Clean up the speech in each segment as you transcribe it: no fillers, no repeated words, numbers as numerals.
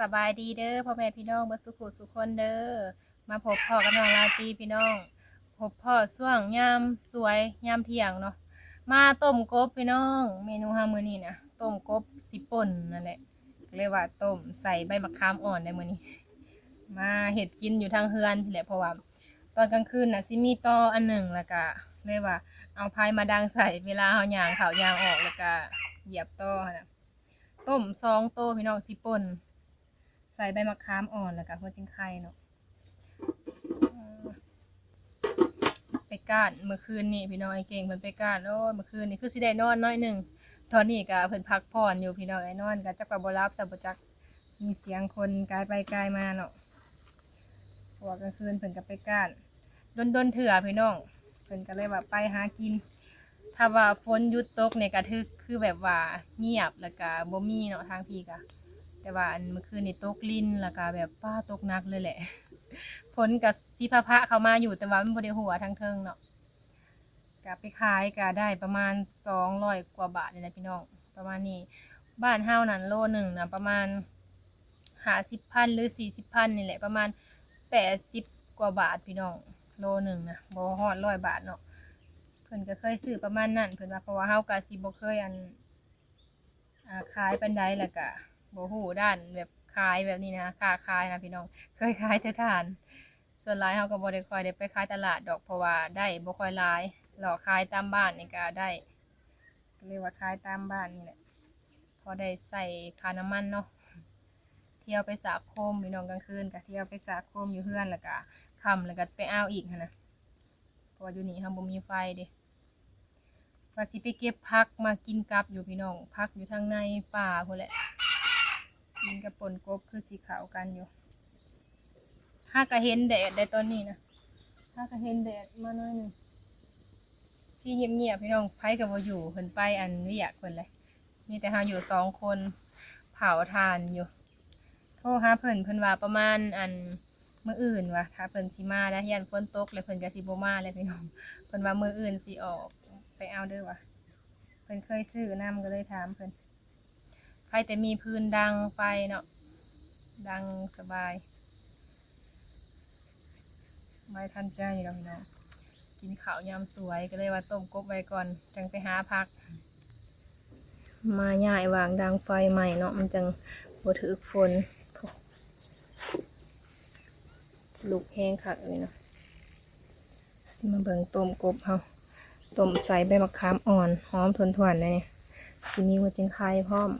สบายดีเด้อพ่อแม่พี่น้องเบิดสุขุสุขคนเด้อมาพบพ่อกับน้องลาตีพี่น้องพบพ่อช่วงยามสวยยามเที่ยงเนาะมาต้มกบพี่น้องเมนูห้ามื้อนี้นะต้มกบสิป่นนั่นแหละเรียกว่าต้มใส่ใบมะขามอ่อนในมื้อนี้มาเห็ดกินอยู่ทางเฮือนแหละเพราะว่าตอนกลางคืนน่ะสิมีตออันหนึ่งแล้วก็เรียกว่าเอาพายมาดังใส่เวลาเฮาย่างเขาย่างออกแล้วก็เหยียบตอน่ะต้ม2 โตพี่น้องสิป่นใส่ใบมะขามอ่อนแล้วก็หัวจิงไข่เนาะไปก้านเมื่อคืนนี่พี่น้องไอ้เก่งเพิ่นไปก้านโอ้เมื่อคืนนี่คือสิได้นอนน้อยหนึ่งตอนนี้ก็เพิ่นพักผ่อนอยู่พี่น้องไอ้นอนก็จักว่าบ่รับสับบ่จักมีเสียงคนกายไปกายมาเนาะเพราะว่ากลางคืนเพิ่นก็ไปก้านดนเถื่อพี่น้องเพิ่นก็เลยว่าไปหากินถ้าว่าฝนหยุดตกเนี่ยก็คือแบบว่าเงียบแล้วก็บ่มีเนาะทางพี่ก็แต่ว่าอันเมื่อคืนนี่ตกลิ้นแล้วก็แบบป้าตกหนักเลยแหละฝนกับที่พระเข้ามาอยู่แต่ว่ามันบ่ได้หัวทางเทิงเนาะก็ไปขายก็ได้ประมาณ200 กว่าบาทนี่แหละพี่น้องประมาณนี้บ้านเฮานั่นโลหนึ่งนะประมาณ50,000หรือ40,000นี่แหละประมาณ80 กว่าบาทพี่น้องโลหนึ่งนะบ่ฮอด100 บาทเนาะเพิ่นก็เคยซื้อประมาณนั้นเพิ่นว่าเพราะว่าเฮาก็สิบ่เคยขายปานใดแล้วก็บ่ฮู้ด้านแบบขายแบบนี้นะค้าขายนะพี่น้องเคยขายแต่ทานส่วนหลายเฮาก็บ่ได้ค่อยได้ไปขายตลาดดอกเพราะว่าได้บ่ค่อยหลายหลอกขายตามบ้านนี่ก็ได้เรียกว่าขายตามบ้านนี่แหละพอได้ใส่ค่าน้ำมันเนาะเที่ยวไปสระโคมพี่น้องกลางคืนก็เที่ยวไปสระโคมอยู่เฮือนแล้วก็ค่ำแล้วก็ไปอ้าวอีกนะเพราะว่าอยู่นี่เฮาบ่มีไฟเด้ว่าสิไปเก็บผักมากินกับอยู่พี่น้องผักอยู่ทางในป่าพุ่นแหละกินกับป่นกบคือสีขาวกันอยู่ถ้าก็เห็นแดดได้ตอนนี้นะถ้าก็เห็นแดดมาหน่อยหนึ่งสีเงียบๆพี่น้องไผกับว่าอยู่เพิ่นไปอันเรียกเพิ่นเลยมีแต่เฮาอยู่2 คนเผาทานอยู่โทรหาเพิ่นว่าประมาณมื้ออื่นว่ะถ้าเพิ่นสิมาแล้วยันฝนตกแล้วเพิ่นก็สิบ่มาแล้วพี่น้องเพิ่นว่ามื้ออื่นสิออกไปเอาเด้อว่ะเพิ่นเคยซื้อน้ำก็เลยถามเพิ่นใครแต่มีพื้นดังไฟเนาะดังสบายไม่ทันใจเราพี่น้องกินข้าวยำสวยก็เลยว่าต้มกบไว้ก่อนจังไปหาพักมาใหญ่วางดังไฟใหม่เนาะมันจังบ่ถือฝนลูกแห้งคักเลยเนาะสิมาเบิ่งต้มกบเฮาต้มใส่ใบมะขามอ่อนหอมทวนๆเลยเนี่ยสิมีหัวจิงไข่พร้อม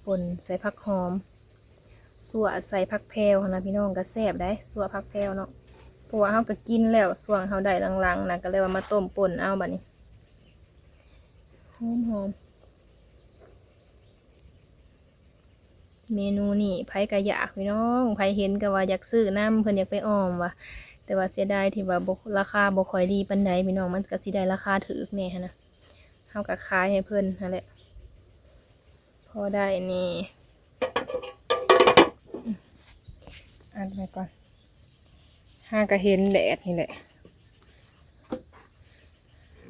ป่นใส่ผักหอมสั่วใส่ผักแพรวนะพี่น้องก็แซ่บได้สั่วผักแพรวเนาะเพราะว่าเฮาก็กินแล้วส่วงเฮาได้หลังๆนะก็เลยว่ามาต้มป่นเอาบัดนี้หอมเมนูนี่ไผก็อยากพี่น้องไผเห็นก็ว่าอยากซื้อน้ำเพิ่นอยากไปอ้อมว่ะแต่ว่าเสียดายที่ว่าราคาบ่ค่อยดีปานใดพี่น้องมันก็สิได้ราคาถูกแน่นะเฮาก็ขายให้เพิ่นนั่นแหละพอได้นี่อัดไว้ก่อนห้าก็เห็นแดดนี่แหละ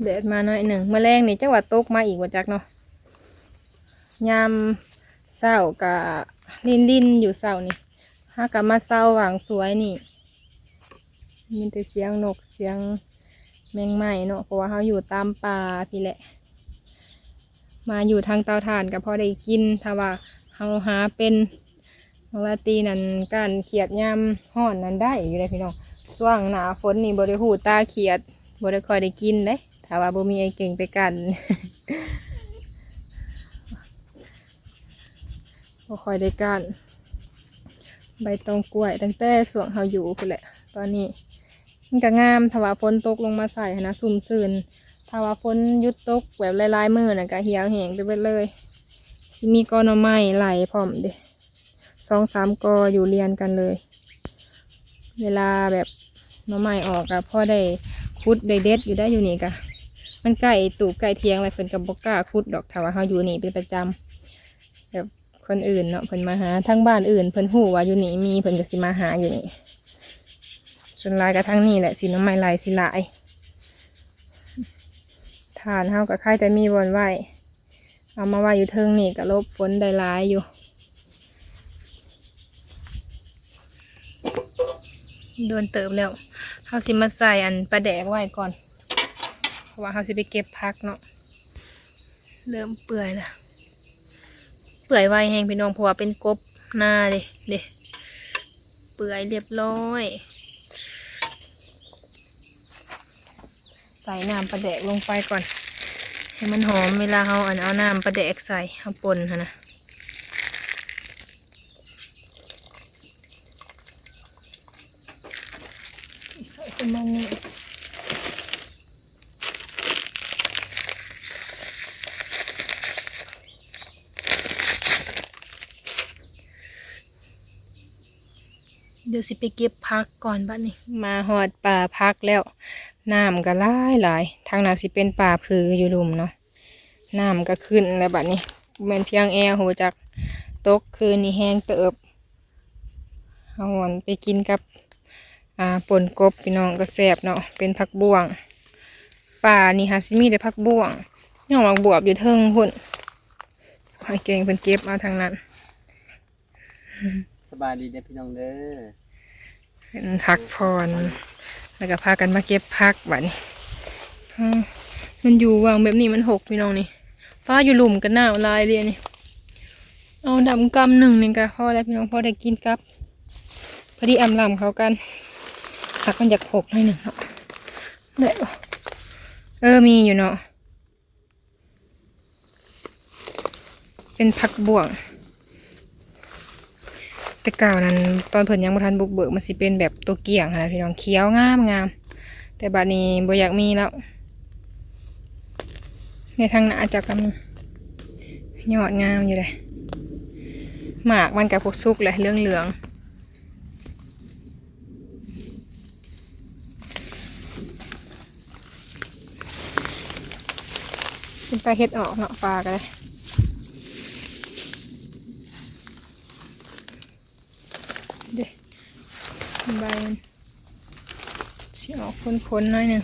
แดดมาหน่อยหนึ่งแมลงนี่จังหวัดตกมาอีกว่าจักเนาะยามเศร้ากับลิ้นอยู่เศร้านี่ห้ากับมาเศร้าหวังสวยนี่มีแต่เสียงนกเสียงแมงไม้เนาะเพราะว่าเขาอยู่ตามป่าพี่แหละมาอยู่ทางเตาถ่านก็พอได้กินถ้าว่าเขาหาเป็นลาตีนั่นก้านเขียดยำห่อนนั่นได้อยู่เลยพี่น้องช่วงหนาฝนนี่บริหูตาเขียดบริคอยได้กินเลยถ้าว่าบ่มีไอ้เก่งไปกันบ่คอยได้กันใบตองกล้วยตั้งแต่ส่วงเฮาอยู่พุ่นแหละตอนนี้มันก็งามถ้าว่าฝนตกลงมาใส่นะซุ่มซื่นถ้าว่าฝนหยุดตกแบบลายๆมือน่ะก็เหี่ยวแห้งไปเบิดเลยสิมีกอหน่อไม้ไหลพร้อมเด้2-3 กออยู่เรียนกันเลยเวลาแบบหน่อไม้ออกอะพ่อได้คุดได้เด็ดอยู่ได้อยู่นี่กะมันไก่ตูบไก่เทียงอะไรเพิ่นกับบกล้าคุดดอกถ้าว่าเขาอยู่นี่เป็นประจำแบบคนอื่นเนาะเพิ่นมาหาทั้งบ้านอื่นเพิ่นหู้ว่าอยู่นี่มีเพิ่นก็สิมาหาอยู่นี่ส่วนลายกระทั่งนี่แหละสิหน่อไม้ลายสิหลายทานเฮากับไข่แต่มีวนไว้ เอามาไว้อยู่เทิงนี่ก็ลบฝนได้หลายอยู่โดนเติมแล้วเขาสิมาใส่อันปลาแดกไว้ก่อนเพราะว่าเขาสิไปเก็บพักเนาะเริ่มเปื่อยแล้วเปื่อยไวแห้งพี่น้องเพราะว่าเป็นกบหน้าเด้เปื่อยเรียบร้อยใส่น้ำปลาแดกลงไปก่อนให้มันหอมเวลาเขาเอาน้ำปลาแดกใส่เขาป่นนะใส่ประมาณนี้เดี๋ยวสิไปเก็บพักก่อนบ้านนี้มาหอดป่าพักแล้วน้ำก็หลายทางนั้นสิเป็นป่าพืออยู่ลุมเนาะน้ำก็ขึ้นแล้วบัดนี้แม่นเพียงแอร์โหจากตกคืนนี้แห้งเติบเอาหอนไปกินกับป่นกบพี่น้องก็แซ่บเนาะเป็นผักบ่วงป่านี่ฮะสิมีแต่ผักบ่วงย่องหมักบวบอยู่เทิงพุ่นไอ้เก่งเพิ่นเก็บเอาทางนั้นสบายดีเด้อพี่น้องเด้อเป็นพักพรแล้วก็พากันมาเก็บพักบัดนี้มันอยู่วางแบบนี้มันหกพี่น้องนี่ฟ้าอยู่หลุมกันหนาวลายเดียนี่เอาดำกำหนึ่งนี่ก็พอแล้วพี่น้องพอได้กินกับพอดีอำลำเขากันผักมันอยากหกหน่อยหนึ่งเนาะได้ปะมีอยู่เนาะเป็นผักบ่วงแต่เก่านั้นตอนเพิ่นยังบ่ทันบุกเบิกมันสิเป็นแบบตัวเกี่ยงค่ะพี่น้องเขียวงามแต่บัดนี้บ่อยากมีแล้วในทางหน้าจักก็มียอดงามอยู่เลยหมากมันกับพวกซุกเลยเหลืองเป็นปลาเห็ดออกเนาะปลากันเลยเดี๋ยวใบมันสีออกพ้นๆหน่อยหนึ่ง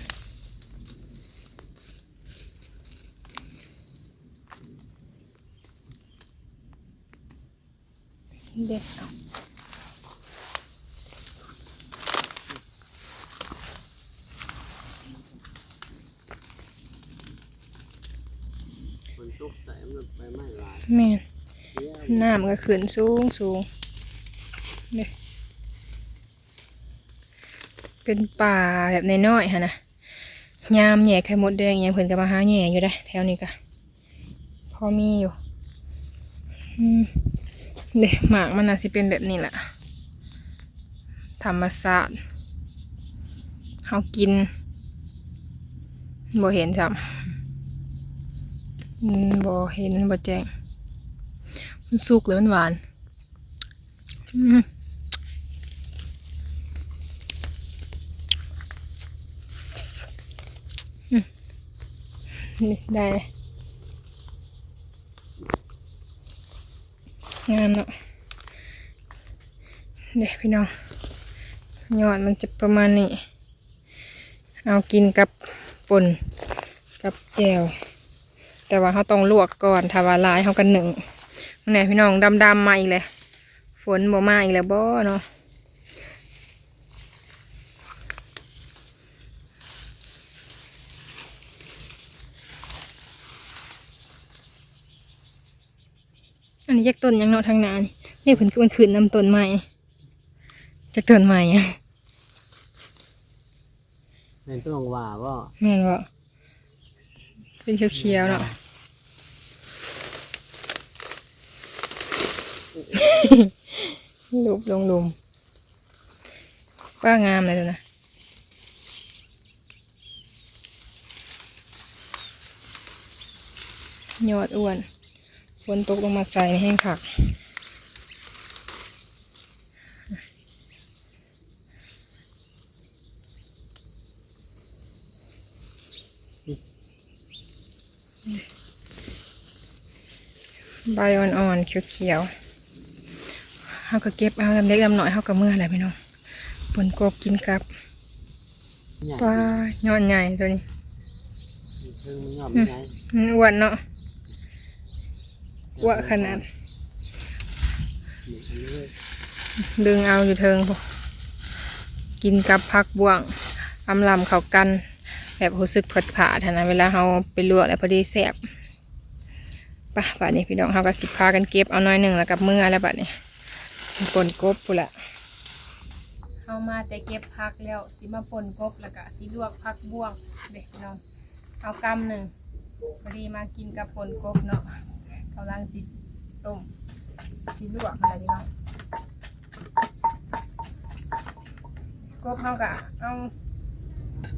เด็ดเอาฝนตกใส่มันไปไม่หลายแม่น้ำก็ขึ้นสูงเนี่ยเป็นป่าแบบในน้อยๆฮะนะยามแหย่ไข่มดแดงยังเพิ่นกับมาหาแหย่อยู่ได้แถวนี้ก็พอมีอยู่เด็กหมากมันน่าสิเป็นแบบนี้แหละธรรมศาสตร์เขากินบ่เห็นซ้ำบ่เห็นบ่แจ้งมันสุกเลยมันหวานนี่ได้งามเนาะเดี๋ยวพี่น้องยอดมันจะประมาณนี้เอากินกับป่นกับแจ่วแต่ว่าเขาต้องลวกก่อนถ้าว่าลายเขากันหนึ่งเนี่ยพี่น้องดำมาอีกเลยฝนบ่มาอีกแล้วบ่เนาะอันนี้จากต้นยังเนาะทางนานี่เพิ่นคือมันขึ้นนำต้นใหม่จากต้นใหม่อะเป็นต้นว่าบ่แม่นบ่เป็นเขียวๆเนาะลุบลงลุมป้างามเลยตัวนะยอดอ้วนฝนตกลงมาใส่ในแห้งผักใบอ่อนๆเขียวๆเขาก็เก็บเอาลำเล็กลำหน่อยเขาก็เมื่อไรพี่น้องปนกบกินกับปลายอดใหญ่ตัวนี้มันอ้วนเนาะ อ้วขนาดดึงเอาอยู่เทิงพอกินกับผักบ่วงอำลำเข้ากันแบบรู้สึกผัดผ่าท่านะเวลาเราไปลวกแล้วพอดีแซ่บป่ะบัดนี้พี่น้องเขาก็สิพากันเก็บเอาน้อยหนึ่งแล้วกับมือแล้วบัดนี้ป่นกบปุ๊ละเอามาแต่เก็บผักแล้วสิมาป่นกบแล้วก็สิลวกผักบ่วงเด็กพี่น้องเอากำหนึ่งพอดีมากินกับป่นกบเนาะกำลังสิต้มสิลวกอะไรพี่น้องกบเขาก็เอ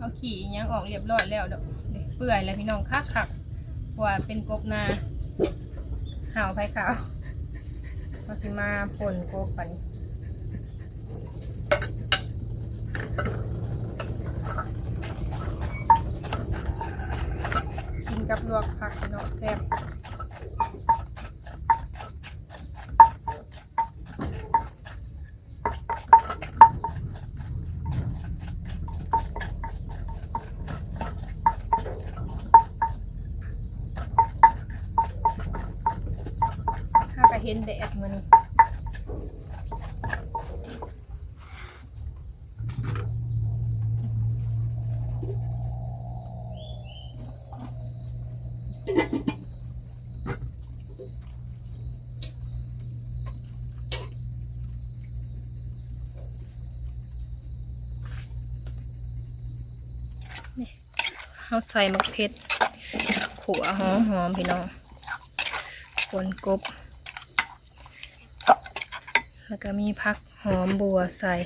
าขี่ยังออกเรียบร้อยแล้วเด้อเปื่อยแล้วพี่น้องคักเพราะว่าเป็นกบนาห่าวไผ่ขาวเราสิมาป่นกบปันกินกับลวกผักเนาะแซ่บเห็นแดดมันเขาใส่มะเขือขัวหอมพี่น้องป่นกบแล้วก็มีผักหอมบัวใส่2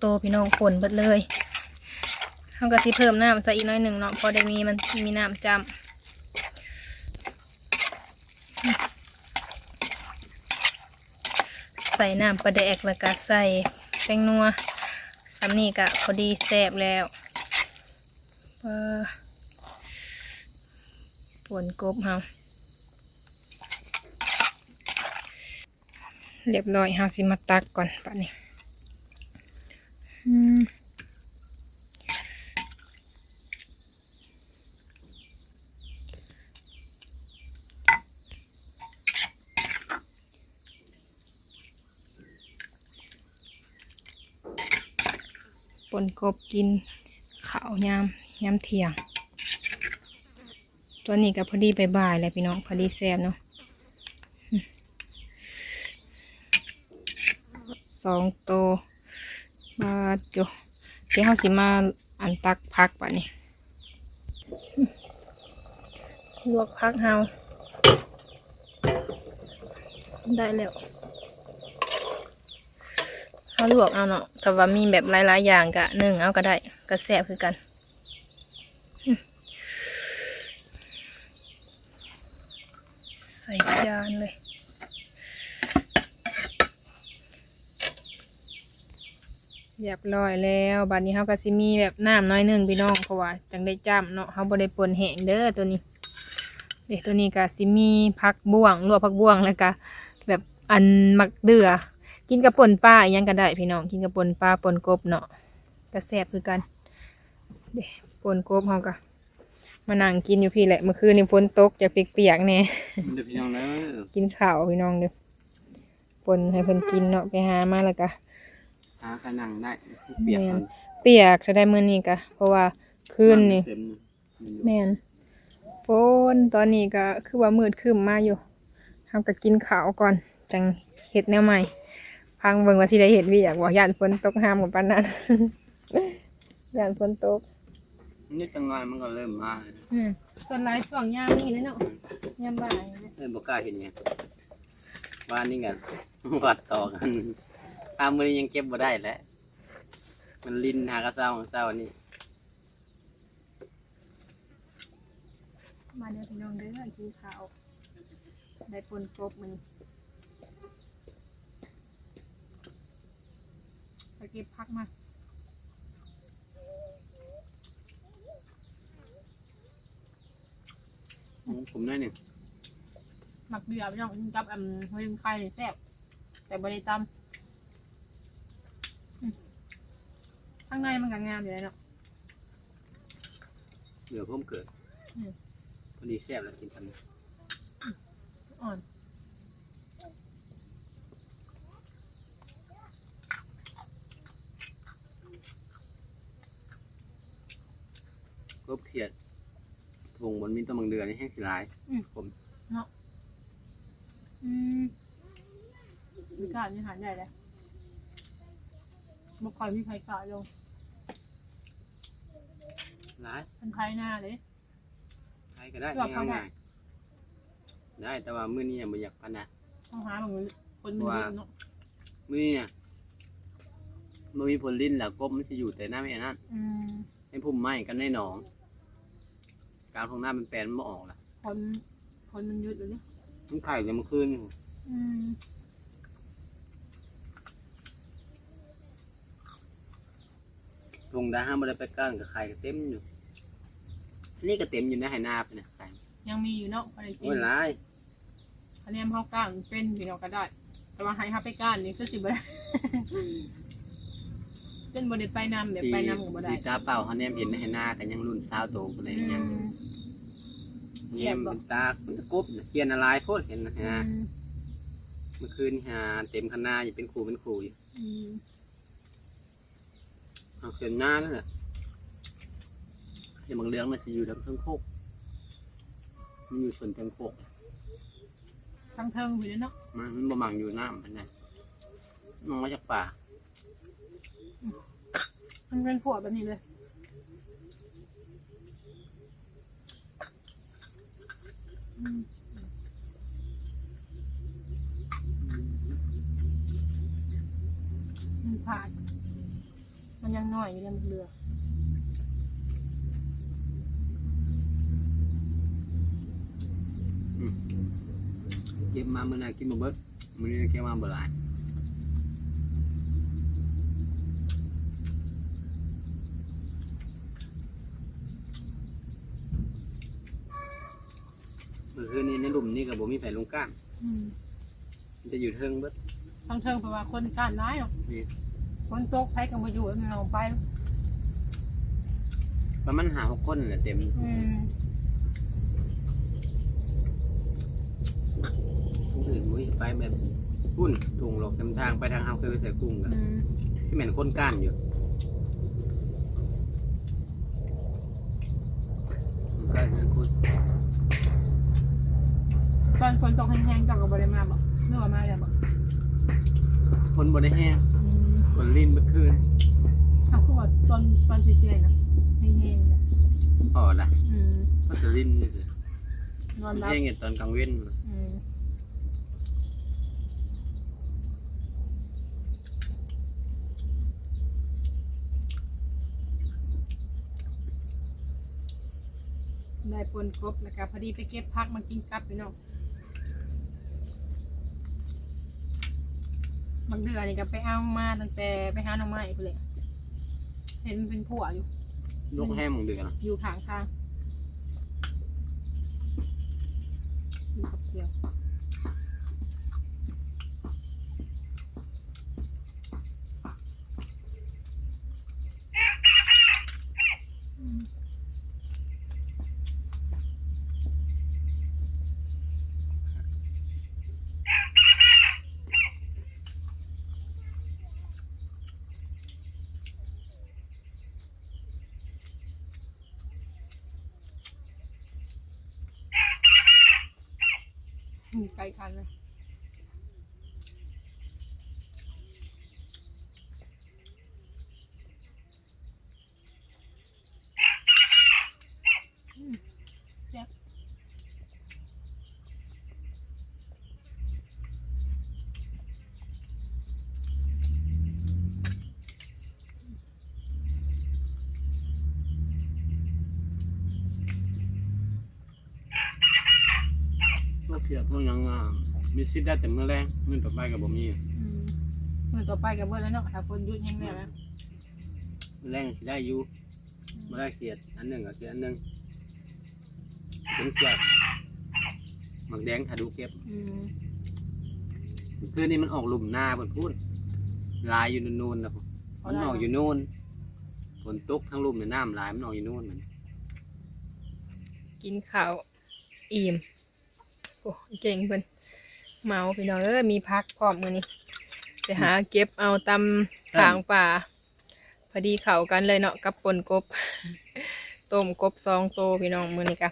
ตัวพี่น้องป่นเบิดเลยเขาก็สิเพิ่มน้ำใส่อีกน้อยหนึ่งเนาะพอได้มีน้ำจำใส่น้ำปลาแดกแล้วก็ใส่แป้งนัวสำนี่ก็พอดีแซ่บแล้วป่นกบเฮาเรียบร้อยเฮาสิมาตักก่อนป่ะนี่ป่นกบกินข้าวยามเที่ยงตัวนี้ก็พอดีบ่ายๆเลยพี่น้องพอดีแซ่บเนาะ2 ตัวมาเดี๋ยวเขาสิมาอันตักพักป่ะนี่ลวกพักเฮาได้แล้วเขาลวกเอาเนาะแต่ว่ามีแบบหลายๆอย่างกะนึ่งเอาก็ได้ก็แซ่บคือกันใส่จานเลยเรียบร้อยแล้วบัดนี้เขาก็สิมีแบบน้ำน้อยหนึ่งพี่น้องเพราะว่าจังได้จ้ำเนาะเขาบ่ได้ป่นแห้งเด้อตัวนี้ตัวนี้ก็สิมีผักบ่วงลวกผักบ่วงแล้วก็แบบอันมักเดือกินกับป่นปลาอีกยังก็ได้พี่น้องกินกับป่นปลาป่นกบเนาะก็แซ่บคือกันป่นกบเขาก็มานั่งกินอยู่พี่แหละเมื่อคืนนี่ฝนตกจะเปียกๆแน่เดี๋ยวพี่น้องเด้อกินข้าวพี่น้องเด้อป่นให้เพิ่นกินเนาะไปหามาแล้วก็หากระนังได้เปียกเปียกจะได้มื้อนี้ก็เพราะว่าคืนนี่แม่นฝนตอนนี้ก็คือว่ามืดครึ้มมาอยู่ทำก็กินข้าวก่อนจังเฮ็ดแนวใหม่พังเบิ่งว่าสิได้เฮ็ดวิอยากว่าย่านฝนตกห้ามกับปานนั้นย่านฝนตกนี่จังหน่อยมันก็เริ่มมาส่วนหลายช่วงยามนี้เลยเนาะยามบ่ายบ่กล้าเห็นไงบ้านนี้กันวัดต่อกันมื้อนี้ยังเก็บบ่ได้แล้วมันลิ้นหากระเซ้าของเซ้านี่มาเด้อพี่น้องเด้อกินข้าวได้ป่นกบมื้อนี้ไปเก็บผักมาผมได้หนึ่ง มักเดือพี่น้องกินกับหัวลิงไข่นี่แซ่บแต่บริตำข้างในมันก็งามอยู่เลยเนาะ เหลือผมเกิดพอดีแซ่บแล้วกินกัน อ่อน กบเขียดถุงบนมีต้นมังเดือนี่แห้งสิลายผม มีกาดมีหารใหญ่เลยบุคคลมีไผ่กาดลง ลาย เป็นไทยหน้าเลย ใครก็ได้ หลอกเขาได้ ง่ายๆได้แต่ว่ามื้อนี้ยังบ่อยากปานนะ ต้องหาบางคนมันเยอะเนาะ มื้อนี้เนี่ยมันมีผลลิ้นแล้วกบมันจะอยู่แต่หน้าไม่นั่นในพุ่มไม้กันในหนองกลางท้องหน้ามันแปลนมันบ่ออกล่ะ คนมันเยอะอยู่เนี่ย มันไข่จะมาคืนลงได้ห้ามบ่ได้ไปก้านกับไข่ก็เต็มอยู่อันนี้ก็เต็มอยู่ในไหนาไปนะไข่ ยังมีอยู่เนาะอะไรกิน โอ้ยหลาย อันนี้เขาก้านเป็นพี่น้องก็ได้ แต่ว่าให้เขาไปก้านนี่คือสิบ่ได้ เส้นบไดไปนำเดี๋ยวไปนำกับบ่ได้ ที่จ้าเป่าเขาเนี่ยเห็นในไหนากันยังรุ่นสาวโตกันเลยยังเงียบเป็นตามันจะกบเขียนอะไรโพดเห็นนะฮะเมื่อคืนหาเต็มคันนาอยู่เป็นขู่อยู่เอาเขียนหน้านั่นแหละอย่างบางเรื่องมันจะอยู่ทางเทิงโคกมันอยู่ส่วนเทิงโคก ทั้งเทิงอยู่เนาะ มันบ่มังอยู่น้ำมันไงมันมาจากป่า มันเป็นขวดแบบนี้เลยมันผ่านมันยังน้อยอยู่เลยมันเรือ เก็บมาเมื่อไหร่กินบ่เบิดมื้อนี้เก็บมาบ่หลายเมื่อคืนนี้ในหลุมนี่ก็บ่มีไผลงก้านมันจะอยู่เทิงเบิด ทั้งเทิงเพราะว่าคนก้านร้ายเนาะ นี่ คนตกใช้กันมาอยู่มันลงไป ประมาณ5-6คนแหละเต็มคนอื่นมุ้ยไปแบบพุ่นถุงหลอกจำทางไปทางเอาเคยไปใส่กุ้งกันที่เหม็นคนก้านอยู่ใกล้เงินคุณ ตอนฝนตกแห้งๆจังกับบริมาบอกเนื้อมาเลยบอก คนบนได้แห้งคนลิ้นเมื่อคืน ถ้าคือว่าตอนสีเจนะแห้งๆเลย อ่อละก็จะลิ้นนี่สิ นอนรับ แห้งอย่างตอนกลางเว้นได้ปนครบแล้วก็พอดีไปเก็บพักมากินกับพี่น้องบางเดือนนี่ก็ไปเอามาตั้งแต่ไปหาหน่อไม้ไปเลยเห็นมันเป็นผัวอยู่ ลกแห้งมึงเดือด อยู่ข้างทางอยู่กับเดียวไกลคันเลยแซ่บพวกเขียดพวกยังมีสิทธิ์ได้แต่เมื่อแรงเมื่อต่อไปกับบ่มี มือต่อไปกับเบิร์แล้วเนาะถ้าฝนหยุดแห้งแล้วนะ แรงสิได้อยู่มาได้เขียดอันหนึ่งกับเขียดอันหนึ่งเป็นเขียด หมักแดงถ้าดูเก็บคืนนี้มันออกหลุมหน้าเพิ่นพูดลายอยู่นูนๆนะผมมันออกอยู่นู่นฝนตกทั้งหลุมในน้ำลายมันออกอยู่นู่นมัน กินข้าวอิ่มโอ้เก่งเพิ่นเมาพี่น้องมีพักพร้อมมื้อนี้ไปหาเก็บเอาตำทางป่าพอดีเข้ากันเลยเนาะกับป่นกบ ต้มกบ2 โตวพี่น้องมื้อนี้กะ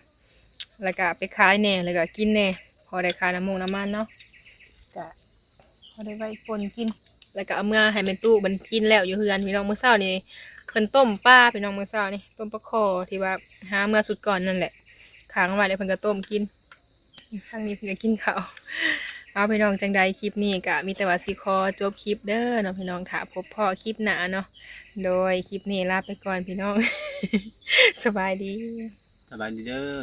แล้วก็ไปขายแหน่แล้วก็กินแหน่พอได้ค่าน้ำมูกน้ำมันเนาะก็พอได้ไว้ป่นกินแล้วก็เอาเมื่อให้แม่ตู้มันกินแล้วอยู่เฮือนพี่น้องมื้อเช้านี่เพิ่นต้มปลาพี่น้องมื้อเช้านี่ต้มปลาคอที่ว่าหาเมื่อสุดก่อนนั่นแหละค้างไว้แล้วเพิ่นก็ต้มกินทางนี้เพิ่นก็กินข้าวเอาพี่น้องจังใดคลิปนี้ก็มีแต่ว่าสิขอจบคลิปเด้อเนาะพี่น้องถ้าพบพ่อคลิปหน้าเนาะโดยคลิปนี้ลาไปก่อนพี่น้อง สบายดี สบายดีเด้อ